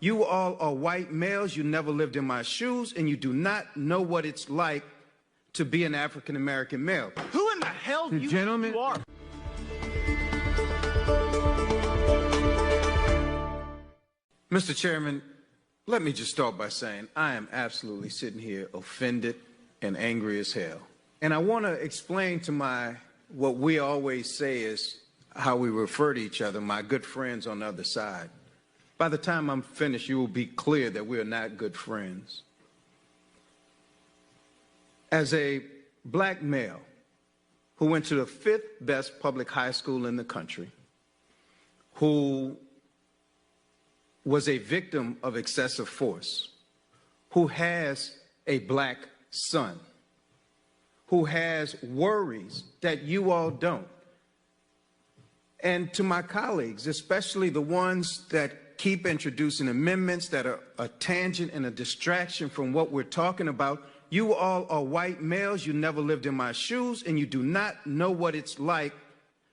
You all are white males. You never lived in my shoes, and you do not know what it's like to be an African-American male. Who in the hell do you think you are? Mr. Chairman, let me just start by saying I am absolutely sitting here offended and angry as hell. And I want to explain to what we always say is how we refer to each other, my good friends on the other side. By the time I'm finished, you will be clear that we are not good friends. As a black male who went to the 5th best public high school in the country, who was a victim of excessive force, who has a black son, who has worries that you all don't. And to my colleagues, especially the ones that keep introducing amendments that are a tangent and a distraction from what we're talking about, you all are white males, you never lived in my shoes, and you do not know what it's like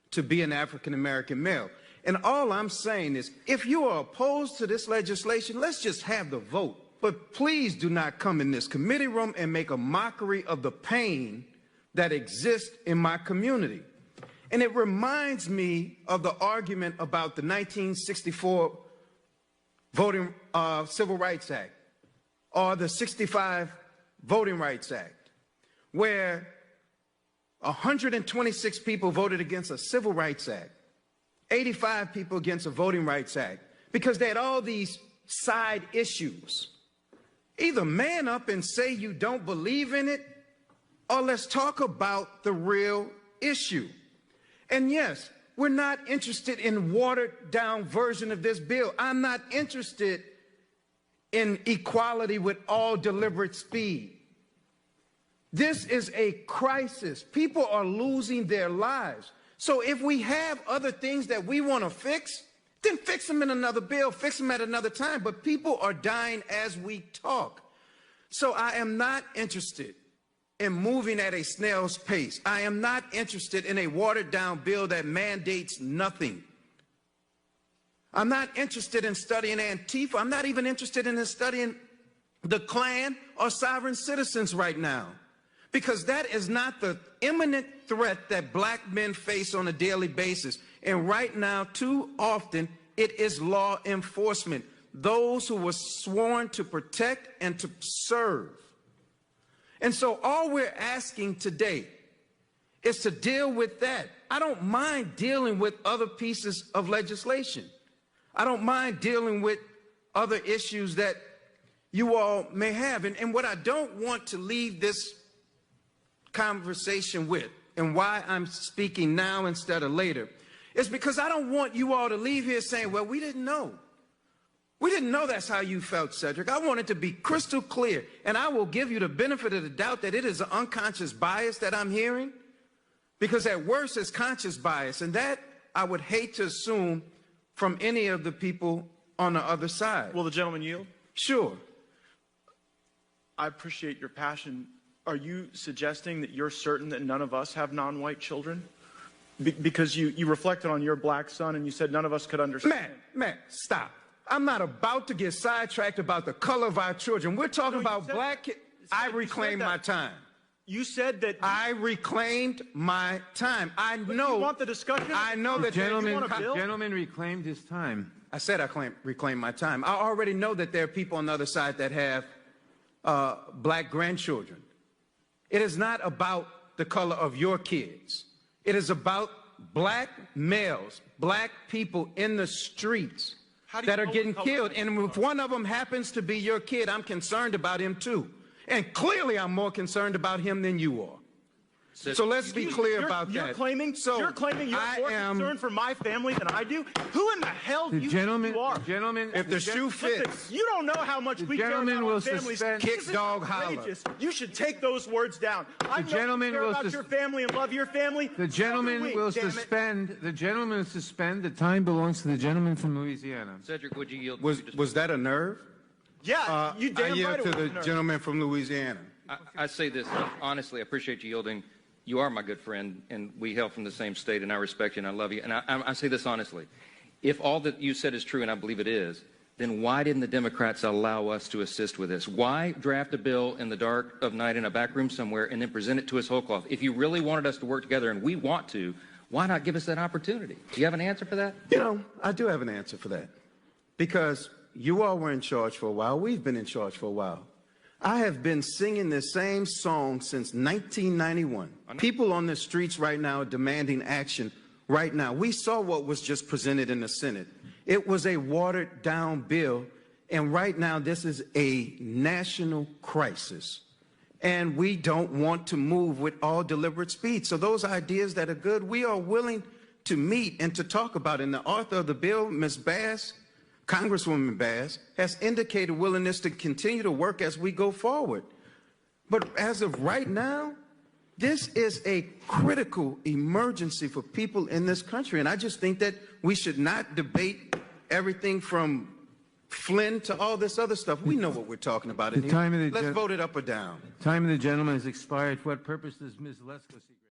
to be an African-American male. And all I'm saying is, if you are opposed to this legislation, let's just have the vote. But please do not come in this committee room and make a mockery of the pain that exists in my community. And it reminds me of the argument about the 1964 Civil Rights Act, or the 65 Voting Rights Act, where 126 people voted against a Civil Rights Act, 85 people against a Voting Rights Act, because they had all these side issues. Either man up and say you don't believe in it, or let's talk about the real issue. And yes, we're not interested in watered down version of this bill. I'm not interested in equality with all deliberate speed. This is a crisis. People are losing their lives. So if we have other things that we want to fix, then fix them in another bill, fix them at another time. But people are dying as we talk. So I am not interested in moving at a snail's pace. I am not interested in a watered-down bill that mandates nothing. I'm not interested in studying Antifa. I'm not even interested in studying the Klan or sovereign citizens right now, because that is not the imminent threat that black men face on a daily basis. And right now, too often, it is law enforcement, those who were sworn to protect and to serve. And so all we're asking today is to deal with that. I don't mind dealing with other pieces of legislation. I don't mind dealing with other issues that you all may have. And what I don't want to leave this conversation with, and why I'm speaking now instead of later, is because I don't want you all to leave here saying, well, we didn't know. We didn't know that's how you felt, Cedric. I want it to be crystal clear, and I will give you the benefit of the doubt that it is an unconscious bias that I'm hearing, because at worst it's conscious bias, and that I would hate to assume from any of the people on the other side. Will the gentleman yield? Sure. I appreciate your passion. Are you suggesting that you're certain that none of us have non-white children? Because you reflected on your black son and you said none of us could understand. Man, stop. I'm not about to get sidetracked about the color of our children. We're talking about black kids. I reclaimed my time. You said that. I reclaimed my time. I know. You want the discussion? I know that gentleman reclaimed his time. I said I reclaimed my time. I already know that there are people on the other side that have black grandchildren. It is not about the color of your kids. It is about black males, black people in the streets that are getting killed. And if one of them happens to be your kid, I'm concerned about him too. And clearly I'm more concerned about him than you are. So let's be clear about that. You're claiming you're more concerned for my family than I do? Who in the hell do you think you are? Gentlemen, if the shoe fits. Listen, you don't know how much we care about our families. Kick dog holler. You should take those words down. I know you care about your family and love your family. The gentleman will suspend. The gentleman will suspend. The time belongs to the gentleman from Louisiana. Cedric, would you yield? Was that a nerve? Yeah, you damn right. I yield right to the gentleman from Louisiana. I say this honestly. I appreciate you yielding. You are my good friend, and we hail from the same state, and I respect you, and I love you. And I say this honestly. If all that you said is true, and I believe it is, then why didn't the Democrats allow us to assist with this? Why draft a bill in the dark of night in a back room somewhere and then present it to us whole cloth? If you really wanted us to work together, and we want to, why not give us that opportunity? Do you have an answer for that? You know, I do have an answer for that. Because you all were in charge for a while. We've been in charge for a while. I have been singing this same song since 1991. People on the streets right now are demanding action right now. We saw what was just presented in the Senate. It was a watered-down bill, and right now this is a national crisis. And we don't want to move with all deliberate speed. So those ideas that are good, we are willing to meet and to talk about. And the author of the bill, Ms. Bass, Congresswoman Bass, has indicated willingness to continue to work as we go forward. But as of right now, this is a critical emergency for people in this country. And I just think that we should not debate everything from Flynn to all this other stuff. We know what we're talking about in here. Let's vote it up or down. Time of the gentleman has expired. For what purpose does Ms. Lesko seek?